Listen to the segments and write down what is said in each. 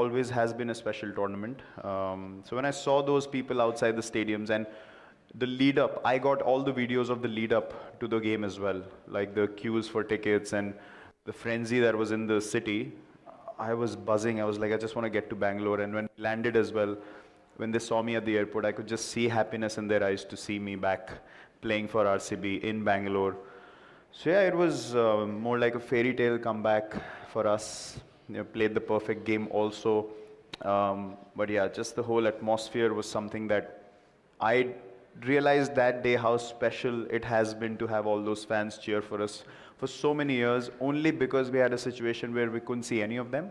always has been a special tournament. So when I saw those people outside the stadiums and the lead up, I got all the videos of the lead up to the game as well, like the queues for tickets and the frenzy that was in the city. I was buzzing. I was like, I just want to get to Bangalore. And when we landed as well, when they saw me at the airport, I could just see happiness in their eyes to see me back playing for RCB in Bangalore. So yeah, it was more like a fairy tale comeback for us. You know, played the perfect game also. But yeah, just the whole atmosphere was something that I realized that day how special it has been to have all those fans cheer for us for so many years, only because we had a situation where we couldn't see any of them.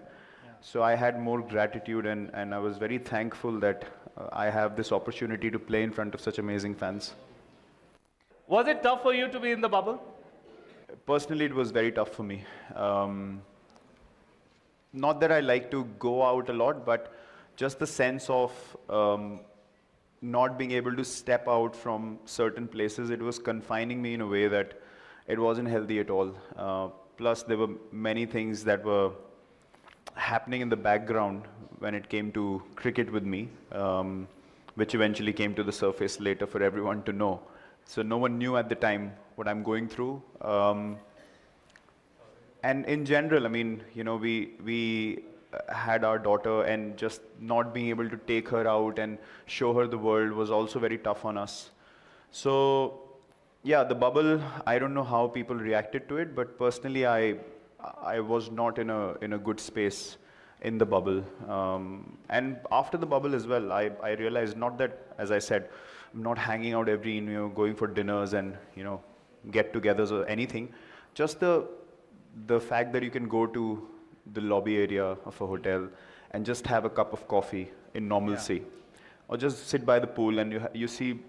So I had more gratitude, and I was very thankful that I have this opportunity to play in front of such amazing fans. Was it tough for you to be in the bubble? Personally, it was very tough for me. Not that I like to go out a lot, but just the sense of not being able to step out from certain places, it was confining me in a way that it wasn't healthy at all. Plus, there were many things that were happening in the background when it came to cricket with me, which eventually came to the surface later for everyone to know. So no one knew at the time what I'm going through. And in general, I mean, you know, we had our daughter, and just not being able to take her out and show her the world was also very tough on us. So yeah, the bubble, I don't know how people reacted to it, but personally, I was not in a good space in the bubble. And after the bubble as well, I realized, not that, as I said, I'm not hanging out every, you know, going for dinners and, you know, get-togethers or anything. Just the fact that you can go to the lobby area of a hotel and just have a cup of coffee in normalcy, or just sit by the pool and you see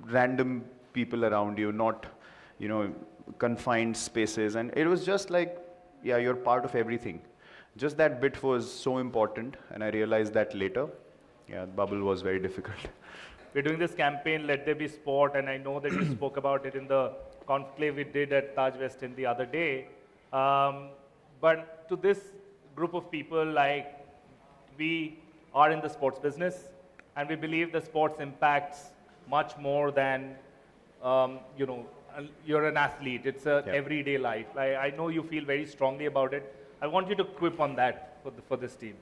random people around you, not, you know, confined spaces, and it was just like, yeah, you're part of everything. Just that bit was so important, and I realized that later. Yeah, the bubble was very difficult. We're doing this campaign, Let There Be Sport, and I know that you spoke about it in the conclave we did at Taj West End the other day. But to this group of people, like, we are in the sports business, and we believe the sports impacts much more than, you know, you're an athlete. It's a everyday life. I know you feel very strongly about it. I want you to quip on that for this team.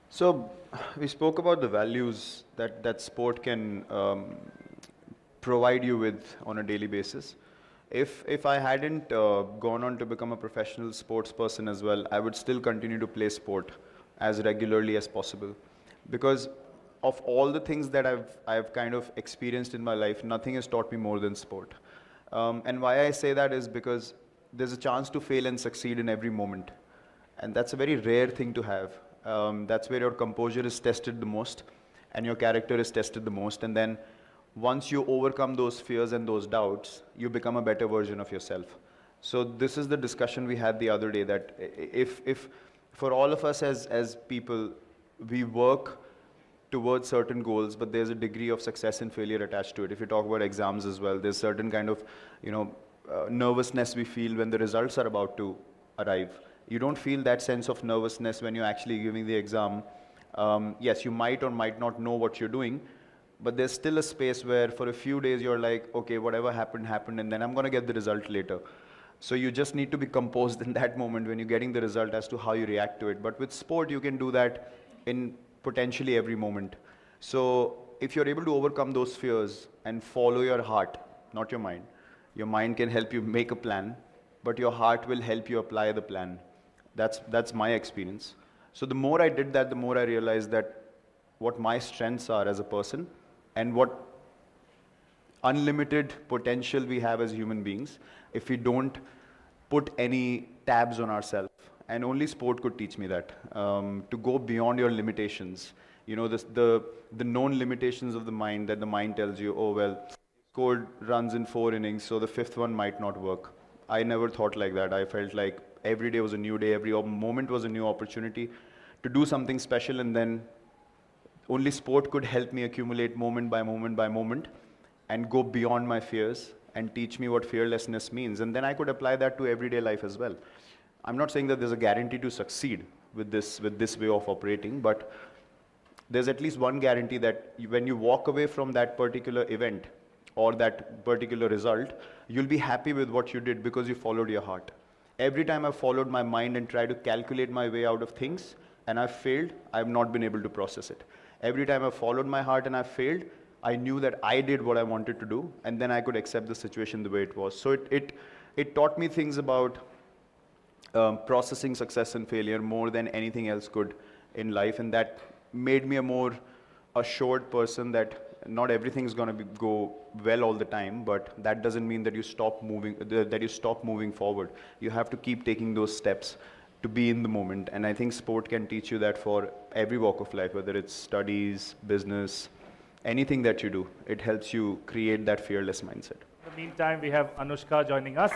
So we spoke about the values that sport can provide you with on a daily basis. If I hadn't gone on to become a professional sports person as well, I would still continue to play sport as regularly as possible, because of all the things that I've kind of experienced in my life, nothing has taught me more than sport. And why I say that is because there's a chance to fail and succeed in every moment, and that's a very rare thing to have. That's where your composure is tested the most, and your character is tested the most, and then once you overcome those fears and those doubts, you become a better version of yourself. So this is the discussion we had the other day, that if for all of us as people, we work towards certain goals, but there's a degree of success and failure attached to it. If you talk about exams as well, there's certain kind of, you know, nervousness we feel when the results are about to arrive. You don't feel that sense of nervousness when you're actually giving the exam. Yes, you might or might not know what you're doing, but there's still a space where for a few days you're like, okay, whatever happened, happened, and then I'm going to get the result later. So you just need to be composed in that moment when you're getting the result as to how you react to it. But with sport, you can do that in potentially every moment. So if you're able to overcome those fears and follow your heart, not your mind can help you make a plan, but your heart will help you apply the plan. That's my experience. So the more I did that, the more I realized that what my strengths are as a person, and what unlimited potential we have as human beings if we don't put any tabs on ourselves. And only sport could teach me that, to go beyond your limitations. You know, the known limitations of the mind, that the mind tells you, oh, well, scored runs in 4 innings, so the 5th one might not work. I never thought like that. I felt like every day was a new day, every moment was a new opportunity to do something special, and then only sport could help me accumulate moment by moment by moment and go beyond my fears and teach me what fearlessness means. And then I could apply that to everyday life as well. I'm not saying that there's a guarantee to succeed, with this way of operating, but there's at least one guarantee that when you walk away from that particular event or that particular result, you'll be happy with what you did because you followed your heart. Every time I've followed my mind and tried to calculate my way out of things and I've failed, I've not been able to process it. Every time I've followed my heart and I've failed, I knew that I did what I wanted to do, and then I could accept the situation the way it was. So it taught me things about processing success and failure more than anything else could in life, and that made me a more assured person that not everything's going to go well all the time, but that doesn't mean that you stop moving forward. You have to keep taking those steps to be in the moment, and I think sport can teach you that for every walk of life, whether it's studies, business, anything that you do. It helps you create that fearless mindset. In the meantime, we have Anushka joining us.